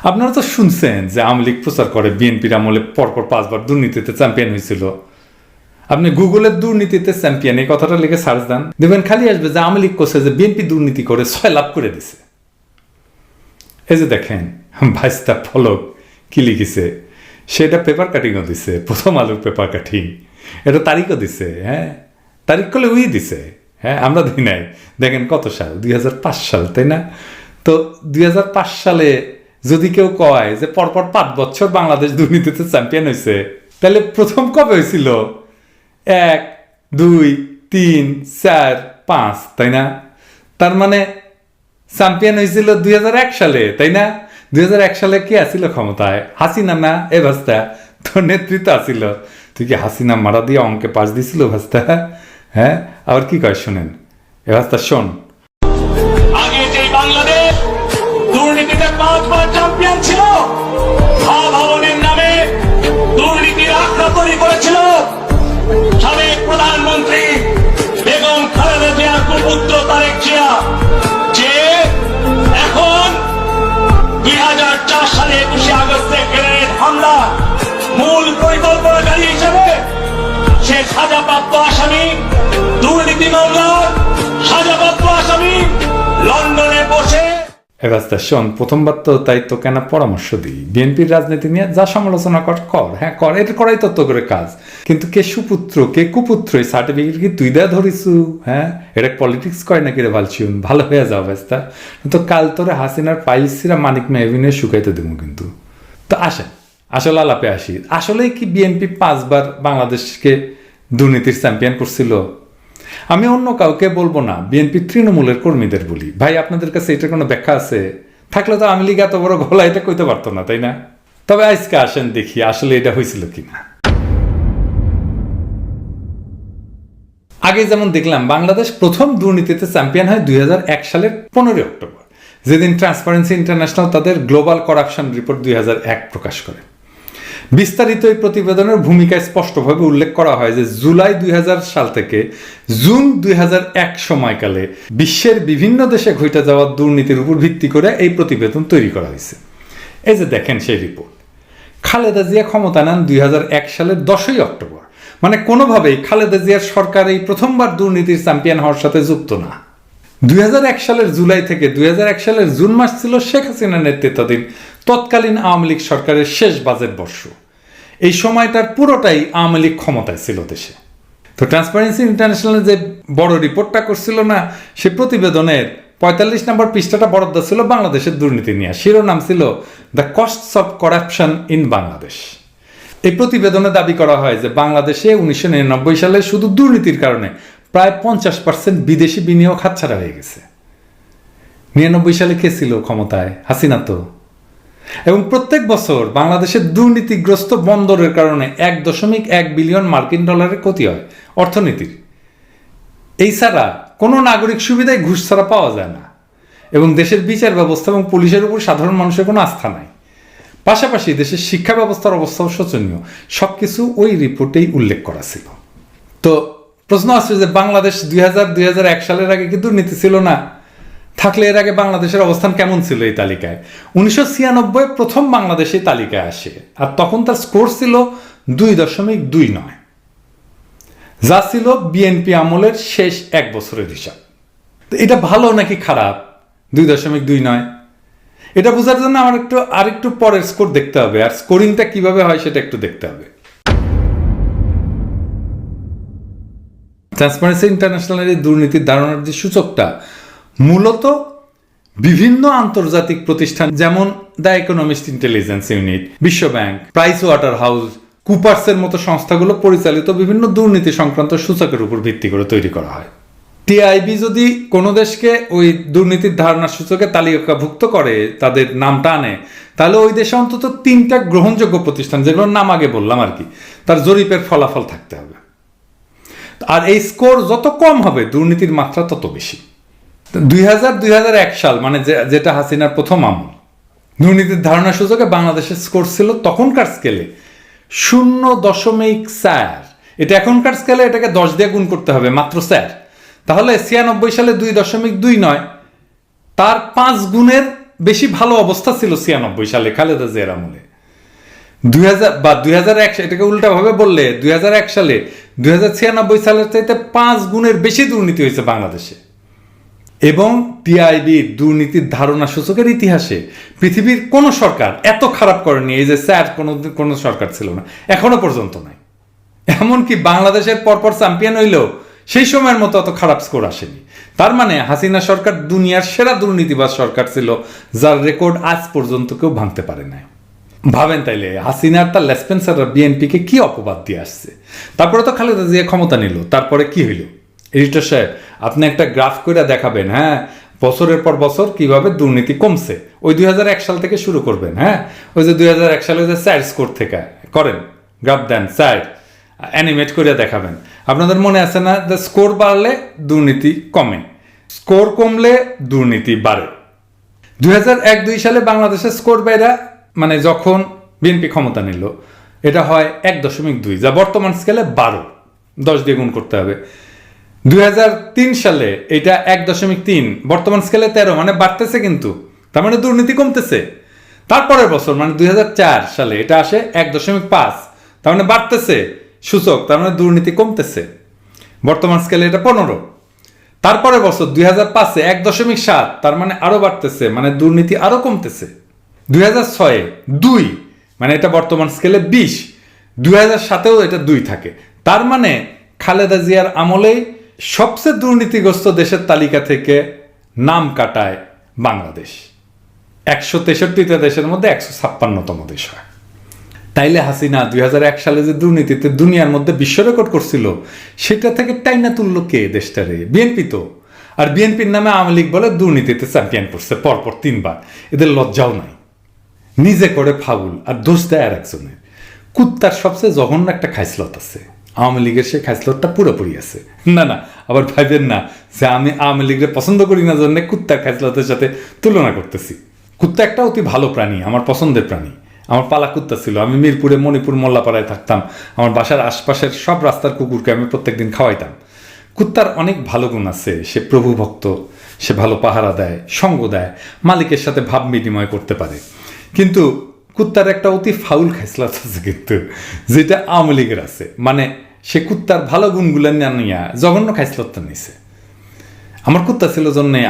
আপনারা তো শুনছেন যে আওয়ামী লীগ প্রচার করে বিএনপির আমলে পরপর 5 বার দুর্নীতিতে চ্যাম্পিয়ন হয়েছিল। আপনি গুগলের দুর্নীতিতে চ্যাম্পিয়ন এই কথাটা লিখে সার্চ দেন, দেখবেন খালি আসবে যে আওয়ামী লীগ করছে যে বিএনপি দুর্নীতি করে 6 লাভ করে দিছে। এই যে দেখেন ভাইস্তা ফলক কি লিখেছে, সেটা পেপার কাটিংও দিছে, প্রথম আলোর পেপার কাটিং, এটা তারিখও দিছে। হ্যাঁ, তারিখ করলে উই দিছে। হ্যাঁ, আমরা দিই নাই। দেখেন কত সাল, 2005 সাল, তাই না? তো 2005 সালে যদি কেউ কয় যে পরপর 5 বছর বাংলাদেশ দুর্নীতিতে চ্যাম্পিয়ন হয়েছে, তাহলে প্রথম কবে হয়েছিল? 1, 2, 3, 4, 5, তাই না? তার মানে চ্যাম্পিয়ন হয়েছিল 2001 সালে, তাই না? 2001 সালে কি আসিল ক্ষমতায়? হাসিনা না? এ ভাস্তা তোর নেতৃত্ব আসিল। তুই কি হাসিনা মারা দিয়ে অঙ্কে পাশ দিছিল ভাস্তা? হ্যাঁ, আবার কি কয় শোনেন, এ ভাস্তা শোন। আগে যে বাংলাদেশ দুর্নীতিতে 5 বার চ্যাম্পিয়ন ছিল, ভবনের নামে দুর্নীতির আখড়া তৈরি করেছিল সাবেক প্রধানমন্ত্রী বেগম খালেদা জিয়ার কুপুত্র তারেক জিয়া, যে এখন 2004 সালে 21 আগস্টে গ্রেনেড হামলা মূল পরিকল্পনাকারী হিসেবে সে সাজাপ্রাপ্ত আসামি, দুর্নীতি মামলার সাজাপ্রাপ্ত আসামি, লন্ডনে বসে। এবার শোন, প্রথমবার তো তাই তো কেন পরামর্শ দিই, বিএনপির রাজনীতি নিয়ে যা সমালোচনা কর, হ্যাঁ কর, এটা করাই তত্ত্ব করে কাজ। কিন্তু কে সুপুত্র কে কুপুত্র এই সার্টিফিকেট কি তুই দেয়া ধরিছু? হ্যাঁ, এটা পলিটিক্স করে নাকি রে ভালছিউন, ভালো হয়ে যাও ব্যস্তা। তো কাল তোরে হাসিনার পাইসিরা মানিক মেহবিনে শুকাইতে দেবো কিন্তু। তো আসেন আসলে আলাপে আসি, আসলেই কি বিএনপি 5 বার বাংলাদেশকে দুর্নীতির চ্যাম্পিয়ন করছিল? আমি অন্য কাউকে বলবো না, বিএনপি তৃণমূলের কর্মীদের বলি। ভাই আপনাদের কাছে এটার কোনো ব্যাখ্যা আছে? থাকলে তো আওয়ামী লীগ এত বড় গলা এটা কইতে পারতো না, তাই না? তবে আজকে আসেন দেখি আসলে এটা হয়েছিল কিনা। আগে যেমন দেখলাম বাংলাদেশ প্রথম দুর্নীতিতে চ্যাম্পিয়ন হয় 2001 সালের 15 অক্টোবর, যেদিন ট্রান্সপারেন্সি ইন্টারন্যাশনাল তাদের গ্লোবাল করাপশন রিপোর্ট 2001 প্রকাশ করে। বিস্তারিত এই প্রতিবেদনের ভূমিকায় স্পষ্টভাবে উল্লেখ করা হয় যে জুলাই 2000 সাল থেকে জুন 2001 সময়কালে বিশ্বের বিভিন্ন দেশে ঘটে যাওয়া দুর্নীতির উপর ভিত্তি করে এই প্রতিবেদন তৈরি করা হয়েছে। এই যে দেখেন সেই রিপোর্ট। খালেদা জিয়া ক্ষমতা নেন 2001 সালের 10ই অক্টোবর, মানে কোনোভাবেই খালেদা জিয়ার সরকার এই প্রথমবার দুর্নীতির চ্যাম্পিয়ন হওয়ার সাথে যুক্ত না। 2001 সালের জুলাই থেকে 2001 সালের জুন মাস ছিল শেখ হাসিনার নেতৃত্বাধীন তৎকালীন আওয়ামী লীগ সরকারের শেষ বাজেট বর্ষ। এই সময়টার পুরোটাই আওয়ামী লীগ ক্ষমতায় ছিল দেশে। তো ট্রান্সপারেন্সি ইন্টারন্যাশনাল যে বড় রিপোর্টটা করছিল না, সে প্রতিবেদনের 45 নম্বর পৃষ্ঠাটা বরাদ্দ ছিল বাংলাদেশের দুর্নীতি নিয়ে। শিরোনাম ছিল the costs of corruption in Bangladesh. এই প্রতিবেদনে দাবি করা হয় যে বাংলাদেশে 1999 সালে শুধু দুর্নীতির কারণে প্রায় 50% বিদেশি বিনিয়োগ হাতছাড়া হয়ে গেছে। 99 সালে কে ছিল ক্ষমতায়? হাসিনা তো। এবং প্রত্যেক বছর বাংলাদেশের দুর্নীতিগ্রস্ত বন্দরের কারণে 1.1 বিলিয়ন মার্কিন ডলারের ক্ষতি হয় অর্থনীতির। এই ছাড়া কোনো নাগরিক সুবিধায় ঘুষ ছাড়া পাওয়া যায় না, এবং দেশের বিচার ব্যবস্থা এবং পুলিশের উপর সাধারণ মানুষের কোনো আস্থা নাই। পাশাপাশি দেশের শিক্ষা ব্যবস্থার অবস্থাও শোচনীয়। সবকিছু ওই রিপোর্টেই উল্লেখ করা ছিল। তো প্রশ্ন আসছে যে বাংলাদেশ 2001 সালের আগে কি দুর্নীতি ছিল না? থাকলে এর আগে বাংলাদেশের অবস্থান কেমন ছিল এই তালিকায়? 1996 প্রথম বাংলাদেশ এই তালিকায় আসে, আর তখন তার স্কোর ছিল 2.29, যা ছিল বিএনপি আমলের শেষ 1 বছরের হিসাব। তো এটা ভালো নাকি খারাপ 2.29? এটা বোঝার জন্য আমার আরেকটু পরের স্কোর দেখতে হবে, আর স্কোরিংটা কিভাবে হয় সেটা একটু দেখতে হবে। ট্রান্সপারেন্সি ইন্টারন্যাশনালের এই দুর্নীতির ধারণার যে সূচকটা মূলত বিভিন্ন আন্তর্জাতিক প্রতিষ্ঠান যেমন দ্য ইকোনমিস্ট ইন্টেলিজেন্স ইউনিট, বিশ্ব ব্যাংক, প্রাইস ওয়াটার হাউস, কুপার্সের মতো সংস্থাগুলো পরিচালিত বিভিন্ন দুর্নীতি সংক্রান্ত সূচকের উপর ভিত্তি করে তৈরি করা হয়। টিআইবি যদি কোনো দেশকে ওই দুর্নীতির ধারণার সূচকে তালিকাভুক্ত করে, তাদের নামটা আনে, তাহলে ওই দেশে অন্তত 3টা গ্রহণযোগ্য প্রতিষ্ঠান, যেগুলোর নাম আগে বললাম আর কি, তার জরিপের ফলাফল থাকতে হবে। আর এই স্কোর যত কম হবে দুর্নীতির মাত্রা তত বেশি। 2001 সাল মানে যেটা হাসিনার প্রথম আমল, দুর্নীতির ধারণা সূচকে বাংলাদেশের স্কোর ছিল তখনকার স্কেলে 0.4। এটা এখনকার স্কেলে এটাকে 10 দিয়ে গুণ করতে হবে মাত্র 4। তাহলে 96 সালে 2.29, তার 5 গুণের বেশি ভালো অবস্থা ছিল 96 সালে খালেদা জিয়ার আমলে। 2001 এটাকে উল্টাভাবে বললে 2001 সালে 2096 সালের চাইতে 5 গুণের বেশি দুর্নীতি হয়েছে বাংলাদেশে। এবং টিআইবি দুর্নীতির ধারণা সূচকের ইতিহাসে পৃথিবীর কোন সরকার এত খারাপ করেনি, এই যে স্যার কোন সরকার ছিল না, এখনো পর্যন্ত নাই। এমনকি বাংলাদেশের পরপর চ্যাম্পিয়ন হইলেও সেই সময়ের মতো অত খারাপ স্কোর আসেনি। তার মানে হাসিনা সরকার দুনিয়ার সেরা দুর্নীতিবাজ সরকার ছিল, যার রেকর্ড আজ পর্যন্ত কেউ ভাঙতে পারে না। ভাবেন তাইলে হাসিনার তার লেসপেন্সাররা বিএনপিকে কি অপবাদ দিয়ে আসছে। তারপরে তো খালেদা জিয়া ক্ষমতা নিল, তারপরে কি হইল? এডিটর সাহেব, আপনি একটা গ্রাফ করে দেখাবেন, হ্যাঁ, বছরের পর বছর কিভাবে দুর্নীতি কমছে। ওই 2001 সাল থেকে শুরু করবেন, হ্যাঁ, ওই যে 2001 সালে যে 4 স্কোর থেকে করেন, গ্রাফ দেন 4, অ্যানিমেট করে দেখাবেন। আপনাদের মনে আছে না যে স্কোর বাড়লে দুর্নীতি কমে, স্কোর কমলে দুর্নীতি বাড়ে। 2001-2 সালে বাংলাদেশের স্কোর বাইরা, মানে যখন বিএনপি ক্ষমতা নিল, এটা হয় 1.2, যা বর্তমান স্কেলে 12, 10 দিয়ে গুণ করতে হবে। 2003 সালে এটা 1.3, বর্তমান স্কেলে 13, মানে বাড়তেছে কিন্তু, তার মানে দুর্নীতি কমতেছে। তারপরের বছর মানে 2004 সালে এটা আসে 1.5, তার মানে বাড়তেছে সূচক, তার মানে দুর্নীতি কমতেছে। বর্তমান স্কেলে এটা 15। তারপরের বছর 2005-এ 1.7, তার মানে আরো বাড়তেছে, মানে দুর্নীতি আরো কমতেছে। 2006-এ 2, মানে এটা বর্তমান স্কেলে 20। 2007-এও এটা 2 থাকে, তার মানে খালেদা জিয়ার আমলেই সবচেয়ে দুর্নীতিগ্রস্ত দেশের তালিকা থেকে নাম কাটায় বাংলাদেশ। 163টা দেশের মধ্যে 156তম দেশ হয়। তাইলে হাসিনা 2001 সালে যে দুর্নীতিতে দুনিয়ার মধ্যে বিশ্ব রেকর্ড করছিল, সেটা থেকে টাইনা তুললো কে দেশটারে? বিএনপি তো। আর বিএনপির নামে আওয়ামী লীগ বলে দুর্নীতিতে চ্যাম্পিয়ন করছে পরপর 3 বার। এদের লজ্জাও নাই, নিজে করে ফাউল আর দোষ দেয় আর একজনের। কুত্তার সবচেয়ে জঘন্য একটা খাইসলত আছে, আওয়ামী লীগের সেই খাইসলতটা পুরোপুরি আছে। না, আবার ভাইবেন না যে আমি আওয়ামী লীগের পছন্দ করি না জন্য কুত্তার খাইসলতের সাথে তুলনা করতেছি। কুত্তা একটা অতি ভালো প্রাণী, আমার পছন্দের প্রাণী। আমার পালা কুত্তা ছিল, আমি মিরপুরে, মণিপুর, মোল্লাপাড়ায় থাকতাম। আমার বাসার আশপাশের সব রাস্তার কুকুরকে আমি প্রত্যেকদিন খাওয়াইতাম। কুত্তার অনেক ভালো গুণ আছে, সে প্রভু ভক্ত, সে ভালো পাহারা দেয়, সঙ্গ দেয়, মালিকের সাথে ভাব বিনিময় করতে পারে। কিন্তু কুত্তার একটা অতি ফাউল খাইসলাত আছে কিন্তু, যেটা আওয়ামী লীগের আছে। মানে সে কুত্তার ভালো গুণগুলো নিয়ে জঘন্য খাইসলতটা নিছে। আমার কুত্তা ছিল জন্যে